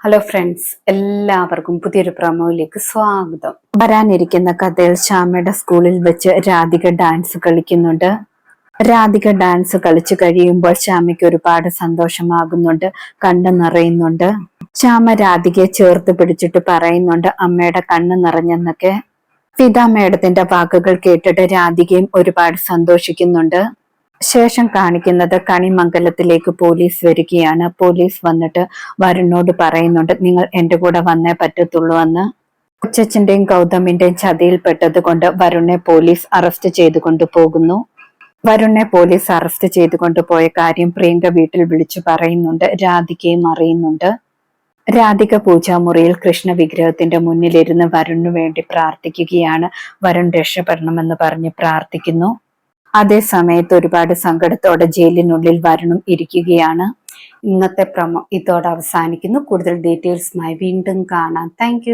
Hello friends, എല്ലാവർക്കും പുതിയൊരു പ്രൊമോയിലേക്ക് സ്വാഗതം. വരാനിരിക്കുന്ന കഥയിൽ ശ്യാമയുടെ സ്കൂളിൽ വെച്ച് രാധിക ഡാൻസ് കളിക്കുന്നുണ്ട്. രാധിക ഡാൻസ് കളിച്ചു കഴിയുമ്പോൾ ശ്യാമയ്ക്ക് ഒരുപാട് സന്തോഷമാകുന്നുണ്ട്, കണ്ണ് നിറയുന്നുണ്ട്. ശ്യാമ രാധികയെ ചേർത്ത് പിടിച്ചിട്ട് പറയുന്നുണ്ട് അമ്മയുടെ കണ്ണ് നിറഞ്ഞെന്നൊക്കെ. ഫിദ മേഡത്തിന്റെ വാക്കുകൾ കേട്ടിട്ട് രാധികയും ഒരുപാട് സന്തോഷിക്കുന്നുണ്ട്. ശേഷം കാണിക്കുന്നത് കണിമംഗലത്തിലേക്ക് പോലീസ് വരികയാണ്. പോലീസ് വന്നിട്ട് വരുണിനോട് പറയുന്നുണ്ട് നിങ്ങൾ എന്റെ കൂടെ വന്നേ പറ്റത്തുള്ളൂ എന്ന്. കൊച്ചച്ഛന്റെയും ഗൗതമിന്റെയും ചതിയിൽപ്പെട്ടത് കൊണ്ട് വരുണിനെ പോലീസ് അറസ്റ്റ് ചെയ്തുകൊണ്ട് പോകുന്നു. വരുണിനെ പോലീസ് അറസ്റ്റ് ചെയ്തുകൊണ്ട് പോയ കാര്യം പ്രിയങ്ക വീട്ടിൽ വിളിച്ചു പറയുന്നുണ്ട്. രാധികയും അറിയുന്നുണ്ട്. രാധിക പൂജാമുറിയിൽ കൃഷ്ണ വിഗ്രഹത്തിന്റെ മുന്നിലിരുന്ന് വരുണിനു വേണ്ടി പ്രാർത്ഥിക്കുകയാണ്. വരുൺ രക്ഷപ്പെടണമെന്ന് പറഞ്ഞ് പ്രാർത്ഥിക്കുന്നു. അതേ സമയത്ത് ഒരുപാട് സങ്കടത്തോടെ ജയിലിനുള്ളിൽ വരുണും ഇരിക്കുകയാണ്. ഇന്നത്തെ പ്രൊമോ ഇതോടെ അവസാനിക്കുന്നു. കൂടുതൽ ഡീറ്റെയിൽസുമായി വീണ്ടും കാണാം. താങ്ക്